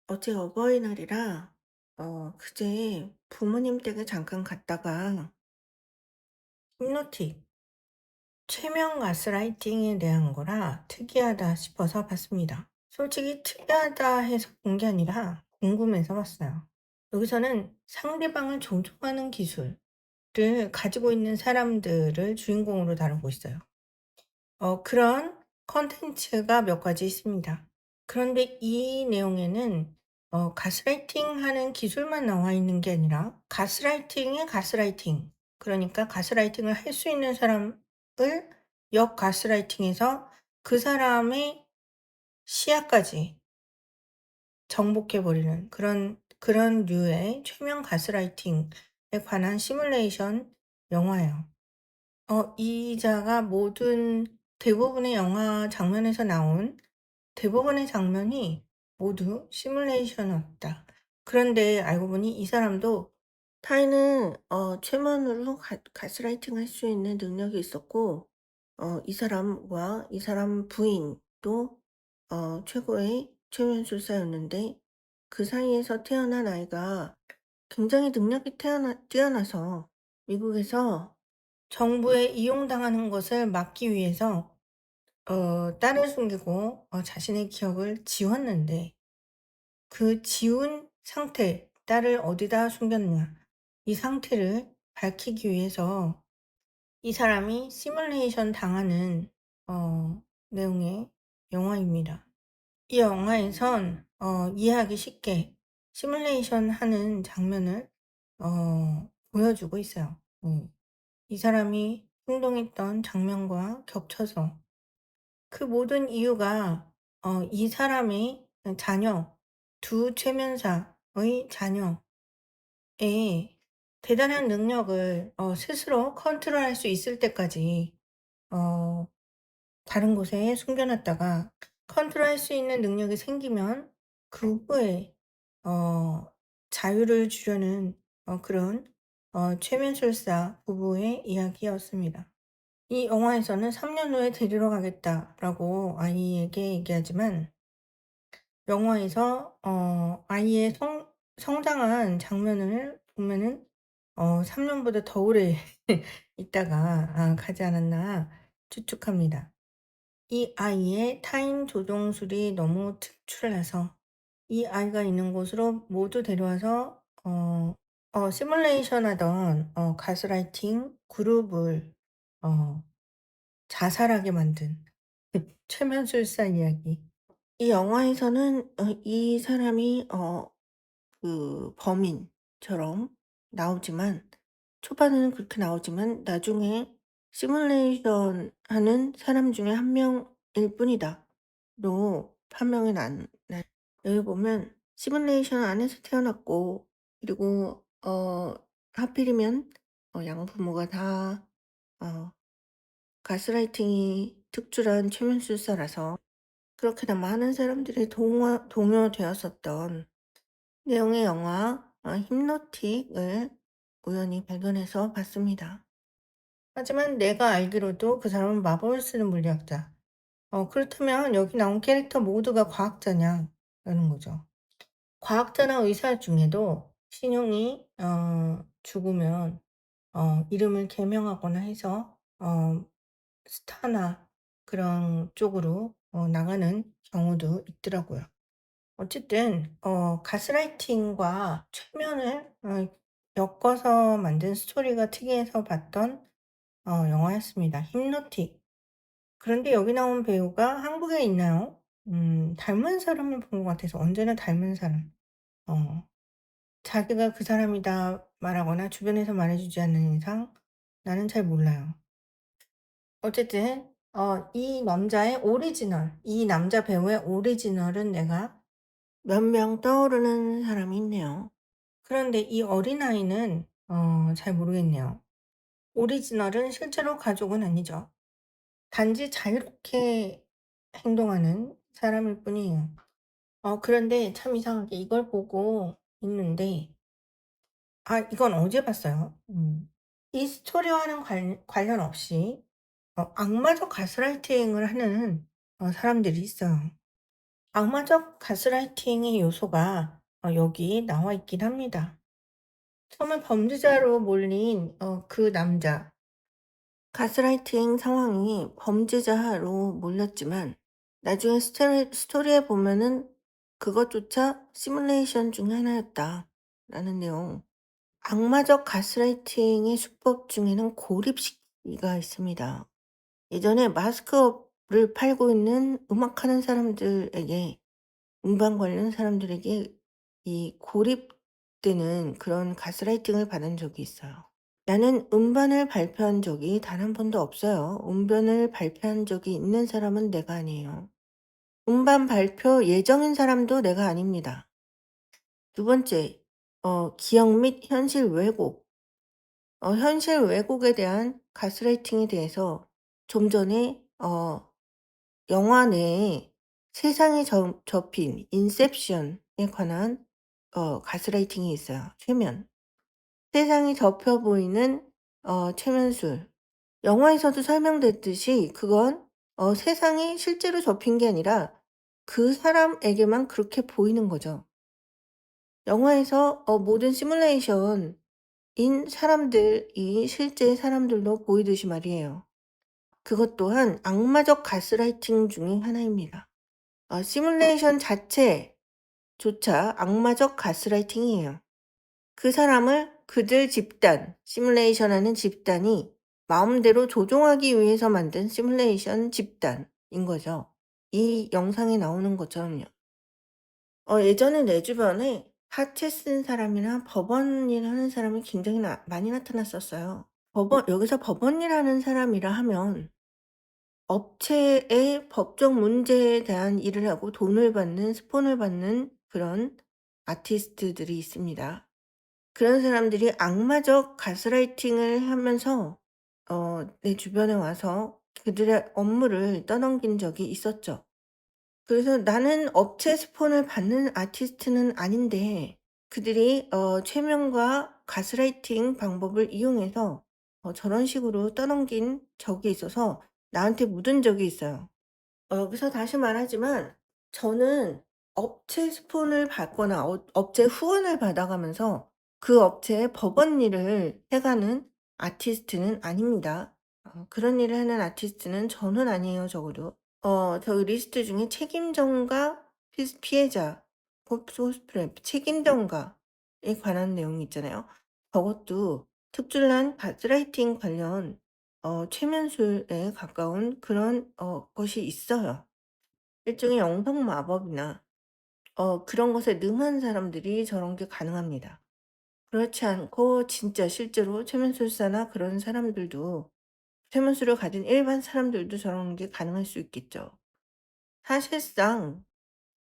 어제 어버이날이라 그제 부모님 댁에 잠깐 갔다가 힘노틱 최면 가스라이팅에 대한 거라 특이하다 싶어서 봤습니다. 솔직히 특이하다 해서 본 게 아니라 궁금해서 봤어요. 여기서는 상대방을 조종하는 기술을 가지고 있는 사람들을 주인공으로 다루고 있어요. 그런 컨텐츠가 몇 가지 있습니다. 그런데 이 내용에는 가스라이팅 하는 기술만 나와 있는 게 아니라 가스라이팅의 가스라이팅, 그러니까 가스라이팅을 할 수 있는 사람을 역 가스라이팅해서 그 사람의 시야까지 정복해 버리는 그런 류의 최면 가스라이팅에 관한 시뮬레이션 영화예요. 이자가 모든 대부분의 영화 장면에서 나온 대부분의 장면이 모두 시뮬레이션이었다. 그런데 알고 보니 이 사람도 타인을 최면으로 가스라이팅할 수 있는 능력이 있었고, 이 사람과 이 사람 부인도 최고의 최면술사였는데, 그 사이에서 태어난 아이가 굉장히 능력이 뛰어나서 미국에서 정부에 이용당하는 것을 막기 위해서 딸을 숨기고 자신의 기억을 지웠는데, 그 지운 상태, 딸을 어디다 숨겼냐, 이 상태를 밝히기 위해서 이 사람이 시뮬레이션 당하는 내용의 영화입니다. 이 영화에선 이해하기 쉽게 시뮬레이션 하는 장면을 보여주고 있어요. 이 사람이 행동했던 장면과 겹쳐서 그 모든 이유가 이 사람의 자녀, 두 최면사의 자녀의 대단한 능력을 스스로 컨트롤할 수 있을 때까지 어 다른 곳에 숨겨 놨다가 컨트롤할 수 있는 능력이 생기면 그 후에 어 자유를 주려는 그런 최면술사 부부의 이야기였습니다. 이 영화에서는 "3년 후에 데리러 가겠다."라고 아이에게 얘기하지만, 영화에서 아이의 성장한 장면을 보면은 3 년보다 더 오래 있다가 가지 않았나 추측합니다. 이 아이의 타인 조종술이 너무 특출나서 이 아이가 있는 곳으로 모두 데려와서 시뮬레이션 하던 가스라이팅 그룹을 어 자살하게 만든 최면술사 이야기. 이 영화에서는 이 사람이 그 범인처럼 나오지만, 초반에는 그렇게 나오지만 나중에 시뮬레이션 하는 사람 중에 한 명일 뿐이다로 판명이 난 여기 보면 시뮬레이션 안에서 태어났고, 그리고 하필이면 양부모가 다 어 가스라이팅이 특출한 최면술사라서 그렇게나 많은 사람들이 동요되었었던 내용의 영화 힘노틱을 우연히 발견해서 봤습니다. 하지만 내가 알기로도 그 사람은 마법을 쓰는 물리학자. 그렇다면 여기 나온 캐릭터 모두가 과학자냐? 라는 거죠. 과학자나 의사 중에도 신용이 죽으면 이름을 개명하거나 해서 스타나 그런 쪽으로 나가는 경우도 있더라고요. 어쨌든 가스라이팅과 최면을 엮어서 만든 스토리가 특이해서 봤던 영화였습니다. 힘노틱. 그런데 여기 나온 배우가 한국에 있나요? 닮은 사람을 본 것 같아서, 언제나 닮은 사람. 어 자기가 그 사람이다 말하거나 주변에서 말해 주지 않는 이상 나는 잘 몰라요. 어쨌든 이 남자 배우의 오리지널은 내가 몇 명 떠오르는 사람이 있네요. 그런데 이 어린아이는 잘 모르겠네요. 오리지널은 실제로 가족은 아니죠. 단지 자유롭게 행동하는 사람일 뿐이에요. 그런데 참 이상하게 이걸 보고 있는데, 이건 어제 봤어요. 이 스토리와는 관련 없이 악마적 가스라이팅을 하는 사람들이 있어요. 악마적 가스라이팅의 요소가 여기 나와 있긴 합니다. 처음에 범죄자로 몰린 그 남자. 가스라이팅 상황이 범죄자로 몰렸지만 나중에 스토리에 보면은 그것조차 시뮬레이션 중에 하나였다라는 내용. 악마적 가스라이팅의 수법 중에는 고립시키기가 있습니다. 예전에 마스크업을 팔고 있는 음악하는 사람들에게, 음반 관련 사람들에게 이 고립되는 그런 가스라이팅을 받은 적이 있어요. 나는 음반을 발표한 적이 단 한 번도 없어요. 음반을 발표한 적이 있는 사람은 내가 아니에요. 음반 발표 예정인 사람도 내가 아닙니다. 두 번째, 기억 및 현실 왜곡. 현실 왜곡에 대한 가스라이팅에 대해서 좀 전에 영화 내에 세상에 접힌 인셉션에 관한 가스라이팅이 있어요. 최면. 세상이 접혀 보이는 최면술. 영화에서도 설명됐듯이 그건 세상이 실제로 접힌 게 아니라 그 사람에게만 그렇게 보이는 거죠. 영화에서 모든 시뮬레이션인 사람들이 실제 사람들로 보이듯이 말이에요. 그것 또한 악마적 가스라이팅 중의 하나입니다. 시뮬레이션 자체조차 악마적 가스라이팅이에요. 그 사람을 그들 집단, 시뮬레이션 하는 집단이 마음대로 조종하기 위해서 만든 시뮬레이션 집단인 거죠. 이 영상에 나오는 것처럼요. 예전에 내 주변에 사채 쓴 사람이나 법원 일 하는 사람이 굉장히 많이 나타났었어요. 여기서 법원 일 하는 사람이라 하면 업체의 법적 문제에 대한 일을 하고 돈을 받는, 스폰을 받는 그런 아티스트들이 있습니다. 그런 사람들이 악마적 가스라이팅을 하면서 내 주변에 와서 그들의 업무를 떠넘긴 적이 있었죠. 그래서 나는 업체 스폰을 받는 아티스트는 아닌데 그들이 최면과 가스라이팅 방법을 이용해서 저런 식으로 떠넘긴 적이 있어서 나한테 묻은 적이 있어요. 여기서 다시 말하지만 저는 업체 스폰을 받거나 업체 후원을 받아가면서 그 업체의 법원 일을 해 가는 아티스트는 아닙니다. 그런 일을 하는 아티스트는 저는 아니에요, 적어도. 저기 리스트 중에 책임전가 피해자 코스프레 책임전가에 관한 내용이 있잖아요. 저것도 특출난 가스라이팅 관련 최면술에 가까운 그런 것이 있어요. 일종의 영성 마법이나 그런 것에 능한 사람들이 저런 게 가능합니다. 그렇지 않고 진짜 실제로 최면술사나 그런 사람들도, 최면술을 가진 일반 사람들도 저런 게 가능할 수 있겠죠. 사실상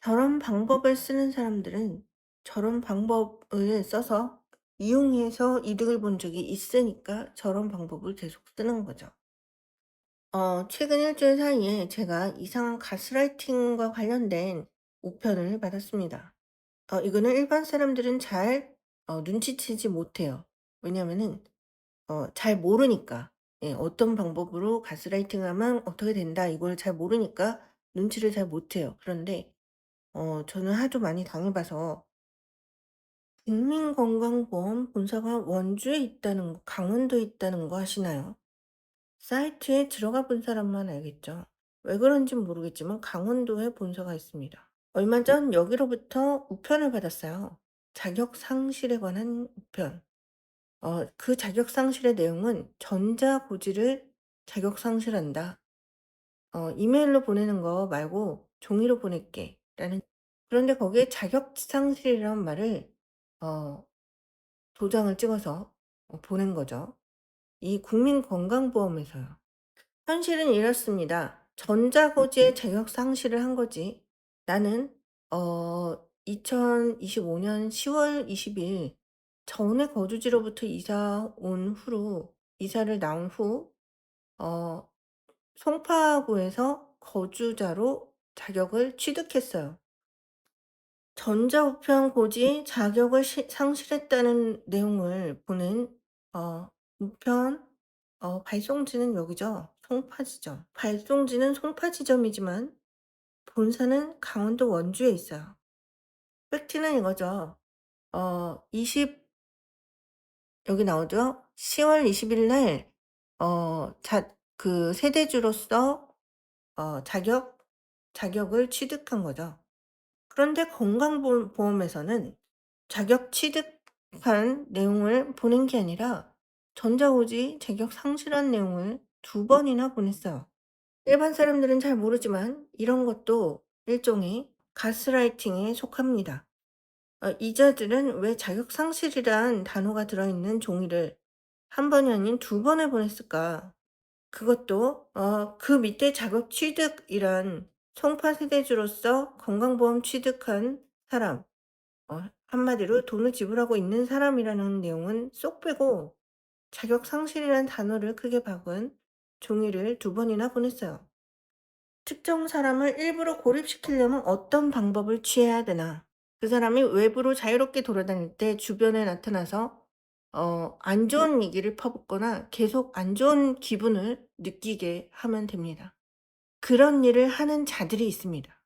저런 방법을 쓰는 사람들은 저런 방법을 써서 이용해서 이득을 본 적이 있으니까 저런 방법을 계속 쓰는 거죠. 최근 일 주일 사이에 제가 이상한 가스라이팅과 관련된 우편을 받았습니다. 이거는 일반 사람들은 잘 눈치채지 못해요. 왜냐면은 잘 모르니까. 예, 어떤 방법으로 가스라이팅하면 어떻게 된다 이걸 잘 모르니까 눈치를 잘 못해요. 그런데 저는 하도 많이 당해봐서 국민건강보험 본사가 원주에 있다는 거, 강원도에 있다는 거 아시나요? 사이트에 들어가 본 사람만 알겠죠. 왜 그런진 모르겠지만 강원도에 본사가 있습니다. 얼마 전 여기로부터 우편을 받았어요. 자격 상실에 관한 우편. 그 자격 상실의 내용은 전자고지를 자격 상실한다. 이메일로 보내는 거 말고 종이로 보낼게. 라는. 그런데 거기에 자격 상실이란 말을 어, 도장을 찍어서 보낸 거죠. 이 국민건강보험에서요. 현실은 이렇습니다. 전자고지의 자격 상실을 한 거지. 나는 2025년 10월 20일 전에 거주지로부터 이사를 나온 후 어 송파구에서 거주자로 자격을 취득했어요. 전자우편 고지 자격을 상실했다는 내용을 보낸 우편 발송지는 여기죠. 송파지점. 발송지는 송파지점이지만 본사는 강원도 원주에 있어요. 팩트는 이거죠. 20 여기 나오죠. 10월 20일 날 세대주로서 자격을 취득한 거죠. 그런데 건강보험에서는 자격 취득한 내용을 보낸 게 아니라 전자고지 자격 상실한 내용을 2번이나 보냈어요. 일반 사람들은 잘 모르지만 이런 것도 일종의 가스라이팅에 속합니다. 이자들은 왜 자격 상실이란 단어가 들어있는 종이를 한 번이 아닌 2번을 보냈을까? 그것도 그 밑에 자격 취득이란 송파 세대주로서 건강보험 취득한 사람, 한마디로 돈을 지불하고 있는 사람이라는 내용은 쏙 빼고 자격 상실이란 단어를 크게 박은 종이를 2번이나 보냈어요. 특정 사람을 일부러 고립시키려면 어떤 방법을 취해야 되나? 그 사람이 외부로 자유롭게 돌아다닐 때 주변에 나타나서 안 좋은 얘기를 퍼붓거나 계속 안 좋은 기분을 느끼게 하면 됩니다. 그런 일을 하는 자들이 있습니다.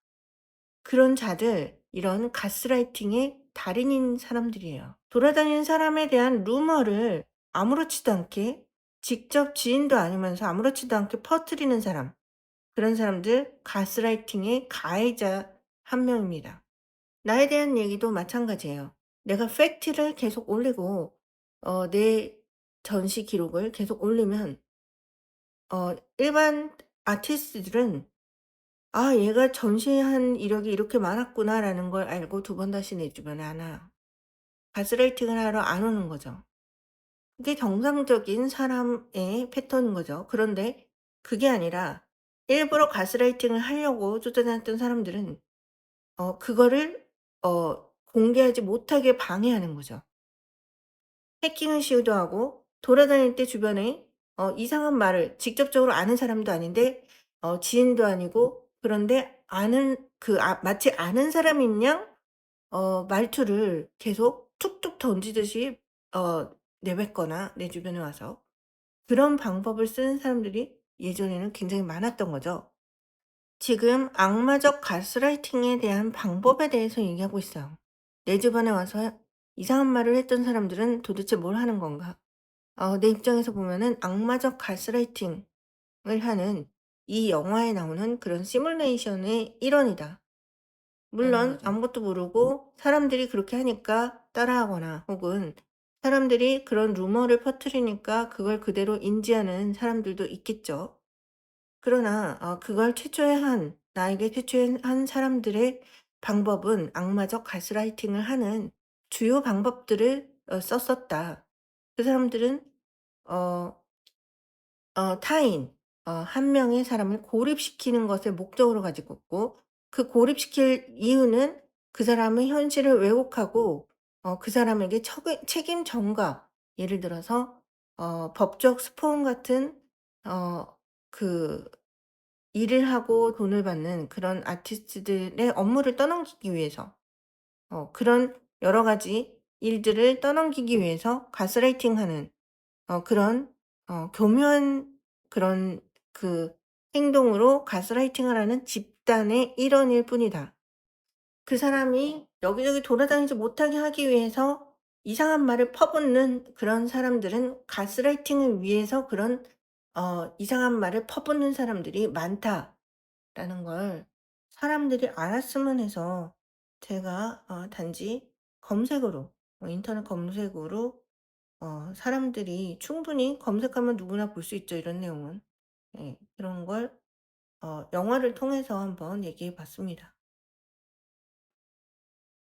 그런 자들, 이런 가스라이팅의 달인인 사람들이에요. 돌아다니는 사람에 대한 루머를 아무렇지도 않게 직접 지인도 아니면서 아무렇지도 않게 퍼뜨리는 사람, 그런 사람들 가스라이팅의 가해자 한 명입니다. 나에 대한 얘기도 마찬가지예요. 내가 팩트를 계속 올리고 내 전시 기록을 계속 올리면 일반 아티스트들은 '아 얘가 전시한 이력이 이렇게 많았구나.'라는 걸 알고 2번 다시 내 주변에 안 와요. 가스라이팅을 하러 안 오는 거죠. 그게 정상적인 사람의 패턴인 거죠. 그런데 그게 아니라 일부러 가스라이팅을 하려고 쫓아다녔던 사람들은 그거를 공개하지 못하게 방해하는 거죠. 해킹을 시도하고 돌아다닐 때 주변에 이상한 말을 직접적으로 아는 사람도 아닌데 지인도 아니고, 그런데 마치 아는 사람인 양 말투를 계속 툭툭 던지듯이 어 내뱉거나 내 주변에 와서 그런 방법을 쓰는 사람들이 예전에는 굉장히 많았던 거죠. 지금 악마적 가스라이팅에 대한 방법에 대해서 얘기하고 있어요. 내 주변에 와서 이상한 말을 했던 사람들은 도대체 뭘 하는 건가? 내 입장에서 보면은 악마적 가스라이팅을 하는 이 영화에 나오는 그런 시뮬레이션의 일원이다. 물론 맞아. 아무것도 모르고 사람들이 그렇게 하니까 따라하거나, 혹은 사람들이 그런 루머를 퍼뜨리니까 그걸 그대로 인지하는 사람들도 있겠죠. 그러나 그걸 나에게 최초에 한 사람들의 방법은 악마적 가스라이팅을 하는 주요 방법들을 썼었다. 그 사람들은 어 타인 한 명의 사람을 고립시키는 것을 목적으로 가지고 있고, 그 고립시킬 이유는 그 사람의 현실을 왜곡하고 그 사람에게 책임 전가, 예를 들어서 법적 스폰 같은 어 그 일을 하고 돈을 받는 그런 아티스트들의 업무를 떠넘기기 위해서, 그런 여러 가지 일들을 떠넘기기 위해서 가스라이팅하는 그런 교묘한 그런 그 행동으로 가스라이팅을 하는 집단의 일원일 뿐이다. 그 사람이 여기저기 돌아다니지 못하게 하기 위해서 이상한 말을 퍼붓는 그런 사람들은 가스라이팅을 위해서 그런 이상한 말을 퍼붓는 사람들이 많다라는 걸 사람들이 알았으면 해서 제가 단지 검색으로, 인터넷 검색으로 사람들이 충분히 검색하면 누구나 볼 수 있죠, 이런 내용은. 예. 그런 걸 영화를 통해서 한번 얘기해 봤습니다.